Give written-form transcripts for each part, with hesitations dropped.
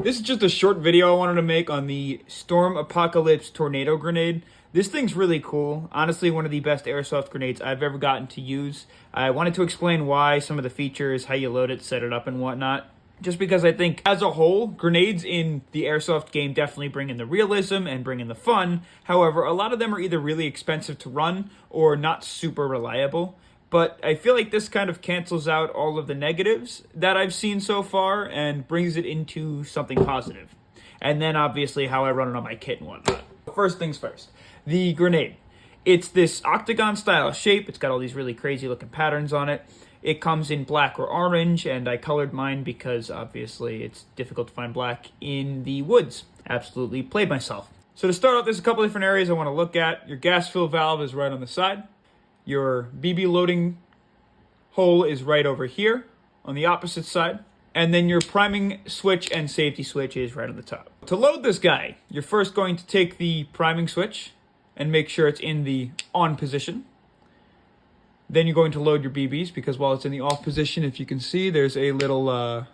This is just a short video I wanted to make on the Storm Apocalypse Tornado Grenade. This thing's really cool. Honestly, one of the best airsoft grenades I've ever gotten to use. I wanted to explain why, some of the features, how you load it, set it up, and whatnot. Just because I think, as a whole, grenades in the airsoft game definitely bring in the realism and bring in the fun. However, a lot of them are either really expensive to run or not super reliable. But I feel like this kind of cancels out all of the negatives that I've seen so far and brings it into something positive. And then obviously how I run it on my kit and whatnot. First things first, the grenade. It's this octagon style shape. It's got all these really crazy looking patterns on it. It comes in black or orange, and I colored mine because obviously it's difficult to find black in the woods. Absolutely played myself. So to start off, there's a couple different areas I want to look at. Your gas fill valve is right on the side. Your BB loading hole is right over here on the opposite side. And then your priming switch and safety switch is right on the top. To load this guy, you're first going to take the priming switch and make sure it's in the on position. Then you're going to load your BBs because while it's in the off position, if you can see, there's a little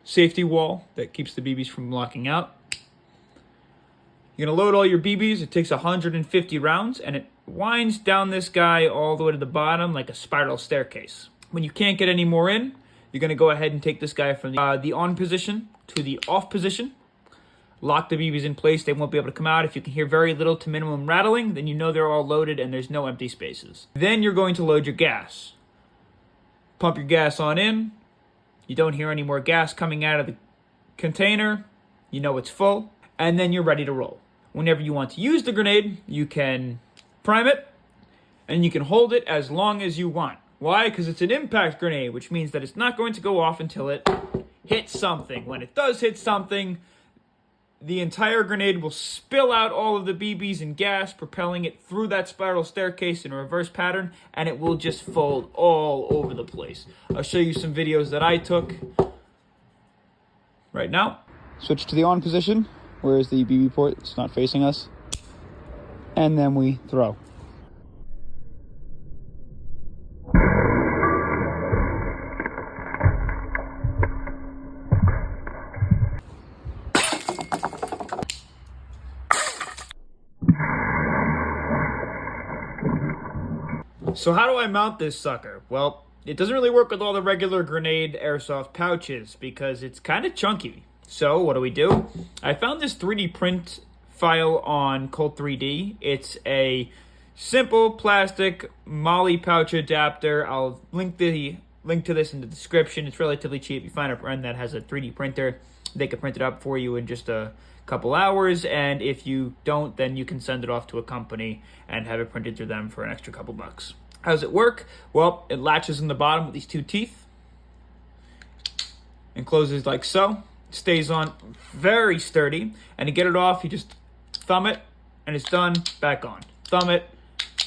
safety wall that keeps the BBs from locking out. You're going to load all your BBs. It takes 150 rounds, and it winds down this guy all the way to the bottom like a spiral staircase. When you can't get any more in, you're going to go ahead and take this guy from the on position to the off position. Lock the BBs in place. They won't be able to come out. If you can hear very little to minimum rattling, then you know they're all loaded and there's no empty spaces. Then you're going to load your gas. Pump your gas on in. You don't hear any more gas coming out of the container. You know it's full. And then you're ready to roll. Whenever you want to use the grenade, you can prime it, and you can hold it as long as you want. Why? Because it's an impact grenade, which means that it's not going to go off until it hits something. When it does hit something, the entire grenade will spill out all of the BBs and gas, propelling it through that spiral staircase in a reverse pattern, and it will just fold all over the place. I'll show you some videos that I took right now. Switch to the on position. Where is the BB port? It's not facing us. And then we throw. So how do I mount this sucker? Well, it doesn't really work with all the regular grenade airsoft pouches because it's kind of chunky. So what do? I found this 3D print file on Cold 3D. It's a simple plastic MOLLE pouch adapter. I'll link to this in the description. It's relatively cheap. You find a friend that has a 3D printer. They can print it up for you in just a couple hours, and if you don't, then you can send it off to a company and have it printed through them for an extra couple bucks. How does it work? Well, it latches in the bottom with these two teeth and closes like so. Stays on very sturdy, and to get it off, you just thumb it and it's done. Back on. Thumb it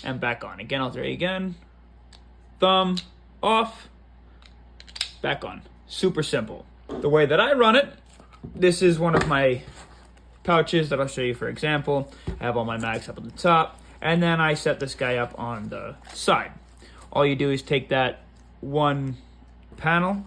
and back on. Again, I'll try it again. Thumb off, back on. Super simple. The way that I run it, this is one of my pouches that I'll show you for example. I have all my mags up at the top, and then I set this guy up on the side. All you do is take that one panel,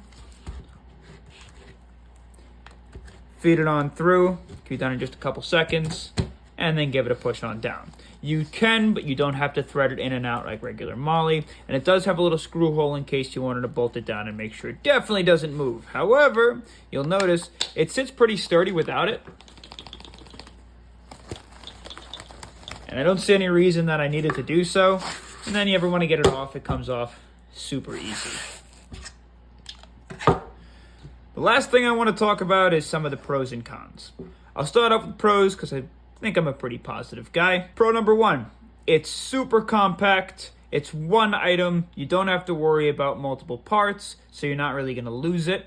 feed it on through, can be done in just a couple seconds, and then give it a push on down. You can, but you don't have to thread it in and out like regular MOLLE, and it does have a little screw hole in case you wanted to bolt it down and make sure it definitely doesn't move. However, you'll notice it sits pretty sturdy without it, and I don't see any reason that I needed to do so. And then you ever want to get it off, it comes off super easy. The last thing I want to talk about is some of the pros and cons. I'll start off with pros because I think I'm a pretty positive guy. Pro number one, it's super compact. It's one item. You don't have to worry about multiple parts, so you're not really going to lose it.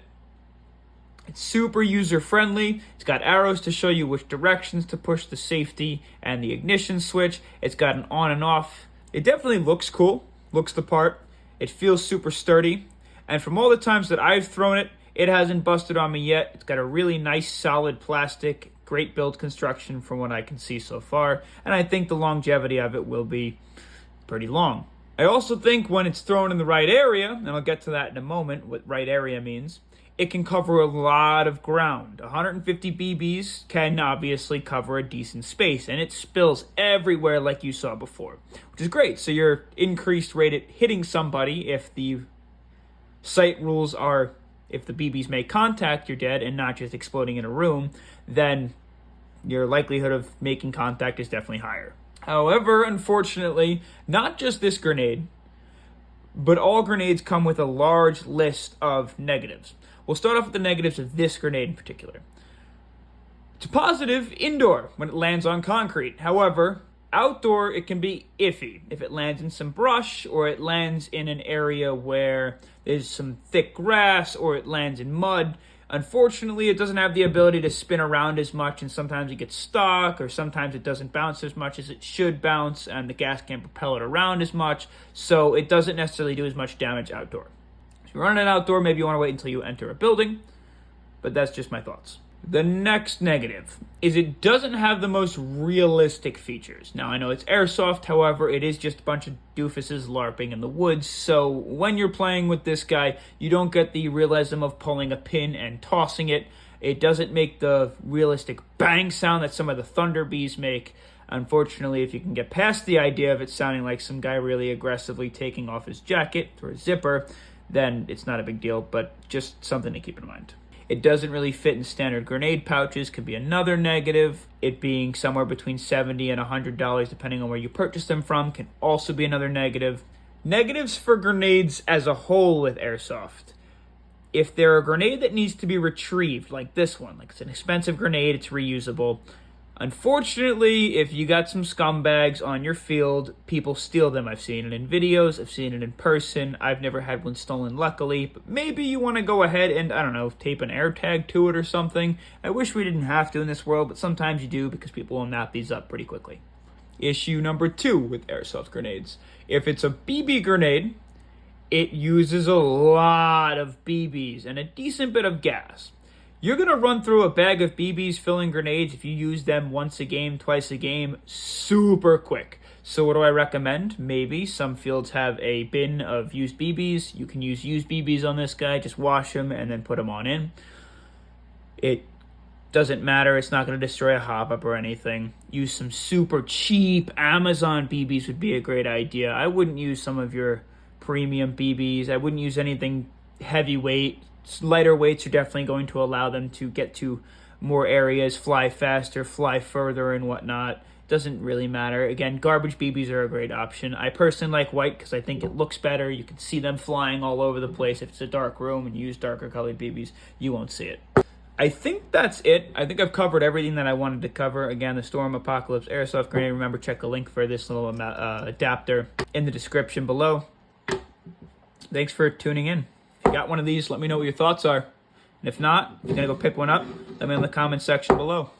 It's super user-friendly. It's got arrows to show you which directions to push the safety and the ignition switch. It's got an on and off. It definitely looks cool, looks the part. It feels super sturdy. And from all the times that I've thrown it, it hasn't busted on me yet. It's got a really nice solid plastic, great build construction from what I can see so far, and I think the longevity of it will be pretty long. I also think when it's thrown in the right area, and I'll get to that in a moment, what right area means, it can cover a lot of ground. 150 BBs can obviously cover a decent space, and it spills everywhere like you saw before, which is great. So your increased rate at hitting somebody, if the site rules are if the BBs make contact, you're dead, and not just exploding in a room, then your likelihood of making contact is definitely higher. However, unfortunately, not just this grenade, but all grenades come with a large list of negatives. We'll start off with the negatives of this grenade in particular. It's a positive indoor when it lands on concrete. However, outdoor it can be iffy if it lands in some brush, or it lands in an area where there's some thick grass, or it lands in mud. Unfortunately, it doesn't have the ability to spin around as much, and sometimes it gets stuck, or sometimes it doesn't bounce as much as it should bounce, and the gas can't propel it around as much, so it doesn't necessarily do as much damage outdoor. If you're running it outdoor, maybe you want to wait until you enter a building, but that's just my thoughts. The next negative is it doesn't have the most realistic features. Now, I know it's Airsoft, however, it is just a bunch of doofuses LARPing in the woods, so when you're playing with this guy, you don't get the realism of pulling a pin and tossing it. It doesn't make the realistic bang sound that some of the Thunder Bees make. Unfortunately, if you can get past the idea of it sounding like some guy really aggressively taking off his jacket or his zipper, then it's not a big deal, but just something to keep in mind. It doesn't really fit in standard grenade pouches, could be another negative. It being somewhere between $70 and $100, depending on where you purchase them from, can also be another negative. Negatives for grenades as a whole with Airsoft. If they're a grenade that needs to be retrieved, like this one, like it's an expensive grenade, it's reusable. Unfortunately, if you got some scumbags on your field, people steal them. I've seen it in videos, I've seen it in person. I've never had one stolen, luckily, but maybe you want to go ahead and, I don't know, tape an air tag to it or something. I wish we didn't have to in this world, but sometimes you do because people will map these up pretty quickly. Issue number 2 with Airsoft grenades. If it's a BB grenade, it uses a lot of BBs and a decent bit of gas. You're going to run through a bag of BBs filling grenades if you use them once a game, twice a game, super quick. So what do I recommend? Maybe some fields have a bin of used BBs. You can use used BBs on this guy. Just wash them and then put them on in. It doesn't matter. It's not going to destroy a hop-up or anything. Use some super cheap Amazon BBs would be a great idea. I wouldn't use some of your premium BBs. I wouldn't use anything heavyweight. Lighter weights are definitely going to allow them to get to more areas, fly faster, fly further, and whatnot. Doesn't really matter. Again, garbage BBs are a great option. I personally like white because I think it looks better. You can see them flying all over the place. If it's a dark room and you use darker colored BBs, you won't see it. I think that's it. I think I've covered everything that I wanted to cover. Again, the Storm Apocalypse Airsoft Grenade. Remember, check the link for this little adapter in the description below. Thanks for tuning in. If you got one of these, let me know what your thoughts are. And if not, if you're going to go pick one up, let me know in the comment section below.